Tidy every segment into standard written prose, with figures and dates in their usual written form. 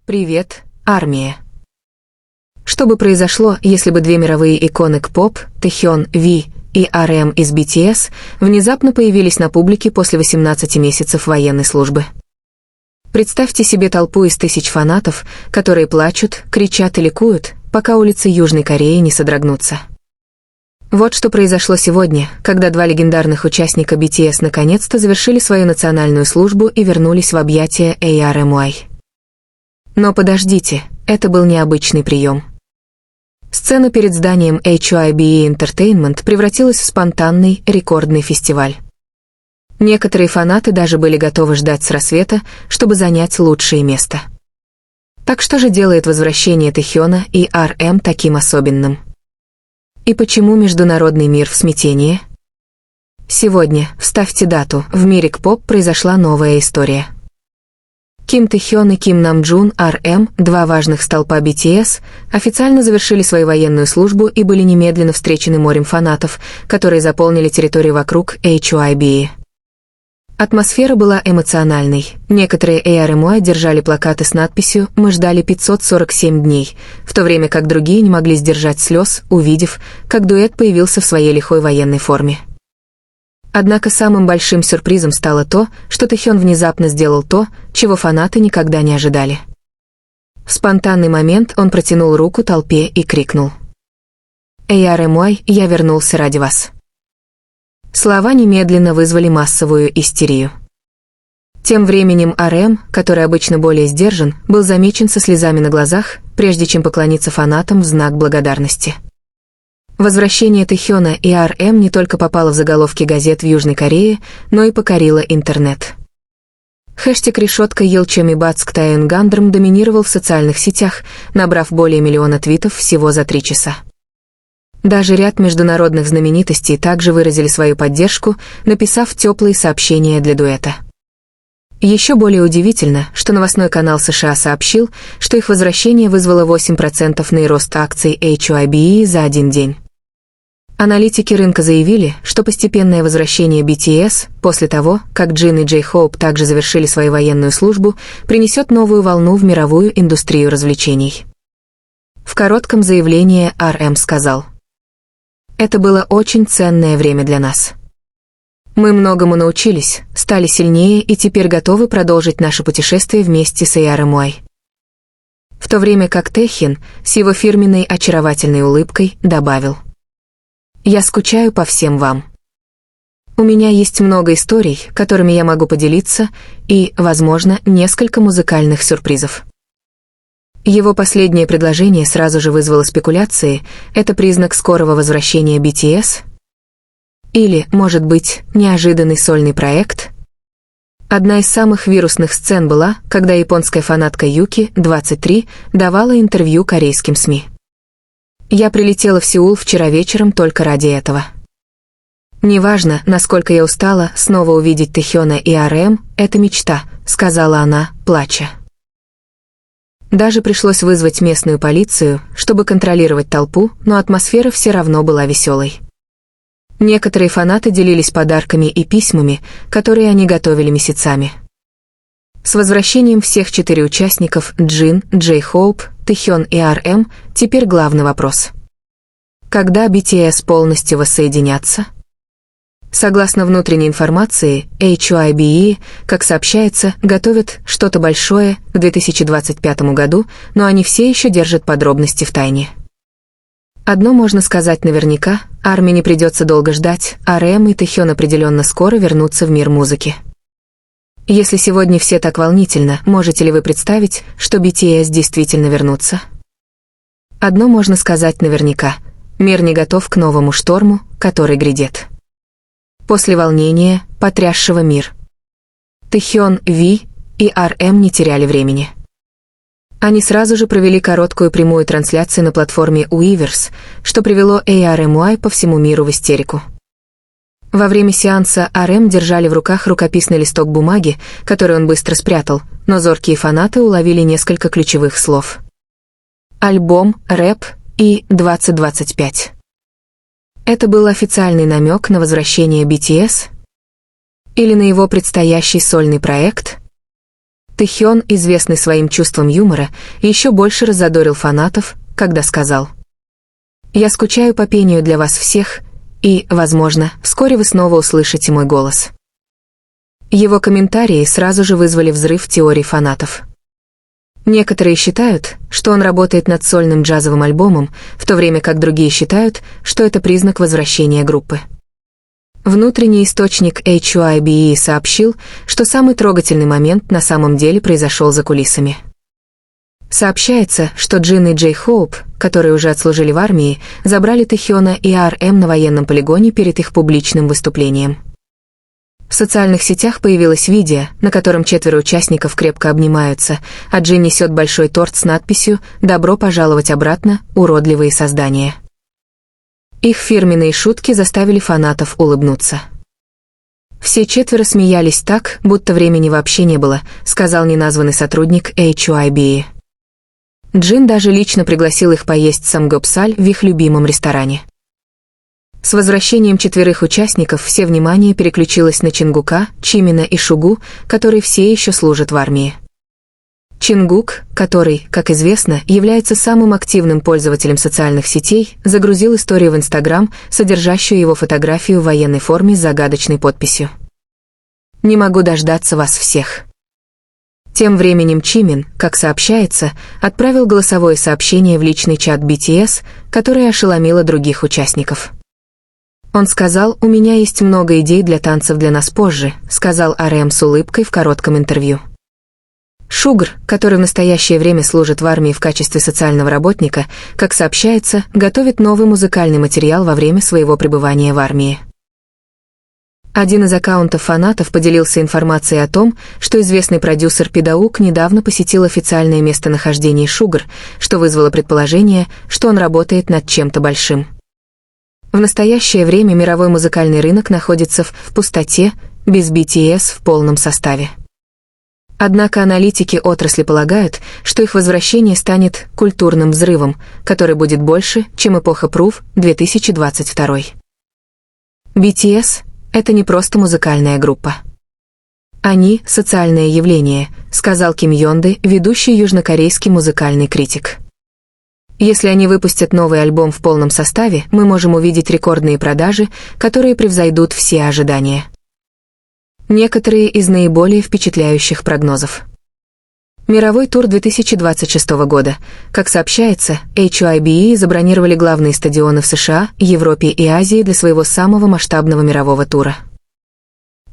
Привет, армия. Что бы произошло, если бы две мировые иконы К-поп, Тэхён, Ви и RM из BTS, внезапно появились на публике после 18 месяцев военной службы? Представьте себе толпу из тысяч фанатов, которые плачут, кричат и ликуют, пока улицы Южной Кореи не содрогнутся. Вот что произошло сегодня, когда два легендарных участника BTS наконец-то завершили свою национальную службу и вернулись в объятия ARMY. Но подождите, это был необычный прием. Сцена перед зданием HYBE Entertainment превратилась в спонтанный, рекордный фестиваль. Некоторые фанаты даже были готовы ждать с рассвета, чтобы занять лучшее место. Так что же делает возвращение Тэхёна и RM таким особенным? И почему международный мир в смятении? Сегодня, вставьте дату, в мире К-поп произошла новая история. Ким Тэхён и Ким Намджун, RM, два важных столпа BTS, официально завершили свою военную службу и были немедленно встречены морем фанатов, которые заполнили территорию вокруг HYBE. Атмосфера была эмоциональной. Некоторые ARMY держали плакаты с надписью «Мы ждали 547 дней», в то время как другие не могли сдержать слез, увидев, как дуэт появился в своей лихой военной форме. Однако самым большим сюрпризом стало то, что Тэхён внезапно сделал то, чего фанаты никогда не ожидали. В спонтанный момент он протянул руку толпе и крикнул: «ARMY, я вернулся ради вас». Слова немедленно вызвали массовую истерию. Тем временем RM, который обычно более сдержан, был замечен со слезами на глазах, прежде чем поклониться фанатам в знак благодарности. Возвращение Тэхёна и RM не только попало в заголовки газет в Южной Корее, но и покорило интернет. Хэштег решетка #YilChemiBatskTaenGandrm доминировал в социальных сетях, набрав более миллиона твитов всего за 3 часа. Даже ряд международных знаменитостей также выразили свою поддержку, написав теплые сообщения для дуэта. Еще более удивительно, что новостной канал США сообщил, что их возвращение вызвало 8% на рост акций HYBE за один день. Аналитики рынка заявили, что постепенное возвращение BTS, после того, как Джин и J-Hope также завершили свою военную службу, принесет новую волну в мировую индустрию развлечений. В коротком заявлении RM сказал: «Это было очень ценное время для нас. Мы многому научились, стали сильнее и теперь готовы продолжить наше путешествие вместе с ARMY». В то время как Тэхин, с его фирменной очаровательной улыбкой, добавил: «Я скучаю по всем вам. У меня есть много историй, которыми я могу поделиться, и, возможно, несколько музыкальных сюрпризов». Его последнее предложение сразу же вызвало спекуляции: это признак скорого возвращения BTS? Или, может быть, неожиданный сольный проект? Одна из самых вирусных сцен была, когда японская фанатка Юки, 23, давала интервью корейским СМИ. «Я прилетела в Сеул вчера вечером только ради этого. Неважно, насколько я устала, снова увидеть Тэхёна и RM — это мечта», — сказала она, плача. Даже пришлось вызвать местную полицию, чтобы контролировать толпу, но атмосфера все равно была веселой. Некоторые фанаты делились подарками и письмами, которые они готовили месяцами. С возвращением всех 4 участников Джин, J-Hope, Тэхён и RM теперь главный вопрос: когда BTS полностью воссоединятся? Согласно внутренней информации, HYBE, как сообщается, готовят что-то большое к 2025 году, но они все еще держат подробности в тайне. Одно можно сказать наверняка: армии не придется долго ждать, RM и Тэхён определенно скоро вернутся в мир музыки. Если сегодня все так волнительно, можете ли вы представить, что BTS действительно вернутся? Одно можно сказать наверняка: мир не готов к новому шторму, который грядет. После волнения, потрясшего мир, Тэхён, Ви и RM не теряли времени. Они сразу же провели короткую прямую трансляцию на платформе Weverse, что привело ARMY по всему миру в истерику. Во время сеанса RM держали в руках рукописный листок бумаги, который он быстро спрятал, но зоркие фанаты уловили несколько ключевых слов: альбом, рэп и 2025. Это был официальный намек на возвращение BTS? Или на его предстоящий сольный проект? Тэхён, известный своим чувством юмора, еще больше раззадорил фанатов, когда сказал: «Я скучаю по пению для вас всех, и, возможно, вскоре вы снова услышите мой голос». Его комментарии сразу же вызвали взрыв теорий фанатов. Некоторые считают, что он работает над сольным джазовым альбомом, в то время как другие считают, что это признак возвращения группы. Внутренний источник HYBE сообщил, что самый трогательный момент на самом деле произошел за кулисами. Сообщается, что Джин и Джей Хоуп, которые уже отслужили в армии, забрали Тэхёна и RM на военном полигоне перед их публичным выступлением. В социальных сетях появилось видео, на котором 4 участников крепко обнимаются, а Джин несет большой торт с надписью «Добро пожаловать обратно, уродливые создания». Их фирменные шутки заставили фанатов улыбнуться. «Все 4 смеялись так, будто времени вообще не было», сказал неназванный сотрудник HYBE. Джин даже лично пригласил их поесть самгёпсаль в их любимом ресторане. С возвращением 4 участников все внимание переключилось на Чингука, Чимина и Шугу, которые все еще служат в армии. Чингук, который, как известно, является самым активным пользователем социальных сетей, загрузил историю в Инстаграм, содержащую его фотографию в военной форме с загадочной подписью: «Не могу дождаться вас всех». Тем временем Чимин, как сообщается, отправил голосовое сообщение в личный чат BTS, которое ошеломило других участников. Он сказал: «У меня есть много идей для танцев для нас позже», сказал RM с улыбкой в коротком интервью. Шугр, который в настоящее время служит в армии в качестве социального работника, как сообщается, готовит новый музыкальный материал во время своего пребывания в армии. Один из аккаунтов фанатов поделился информацией о том, что известный продюсер Пидаук недавно посетил официальное местонахождение Шугр, что вызвало предположение, что он работает над чем-то большим. В настоящее время мировой музыкальный рынок находится в пустоте, без BTS в полном составе. Однако аналитики отрасли полагают, что их возвращение станет культурным взрывом, который будет больше, чем эпоха Proof 2022. BTS — это не просто музыкальная группа. Они — социальное явление, сказал Ким Йонде, ведущий южнокорейский музыкальный критик. Если они выпустят новый альбом в полном составе, мы можем увидеть рекордные продажи, которые превзойдут все ожидания. Некоторые из наиболее впечатляющих прогнозов. Мировой тур 2026 года. Как сообщается, HYBE забронировали главные стадионы в США, Европе и Азии для своего самого масштабного мирового тура.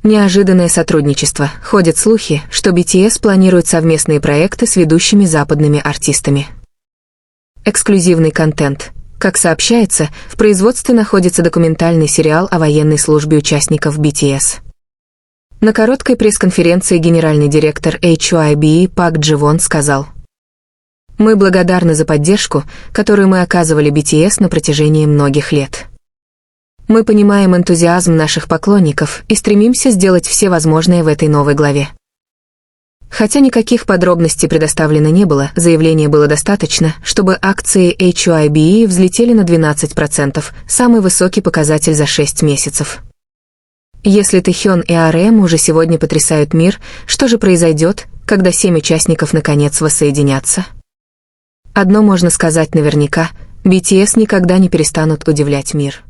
Неожиданное сотрудничество. Ходят слухи, что BTS планирует совместные проекты с ведущими западными артистами. Эксклюзивный контент. Как сообщается, в производстве находится документальный сериал о военной службе участников BTS. На короткой пресс-конференции генеральный директор HYBE Пак Дживон сказал: «Мы благодарны за поддержку, которую мы оказывали BTS на протяжении многих лет. Мы понимаем энтузиазм наших поклонников и стремимся сделать все возможное в этой новой главе». Хотя никаких подробностей предоставлено не было, заявления было достаточно, чтобы акции HYBE взлетели на 12%, самый высокий показатель за 6 месяцев. Если Тэхён и RM уже сегодня потрясают мир, что же произойдет, когда 7 участников наконец воссоединятся? Одно можно сказать наверняка: BTS никогда не перестанут удивлять мир.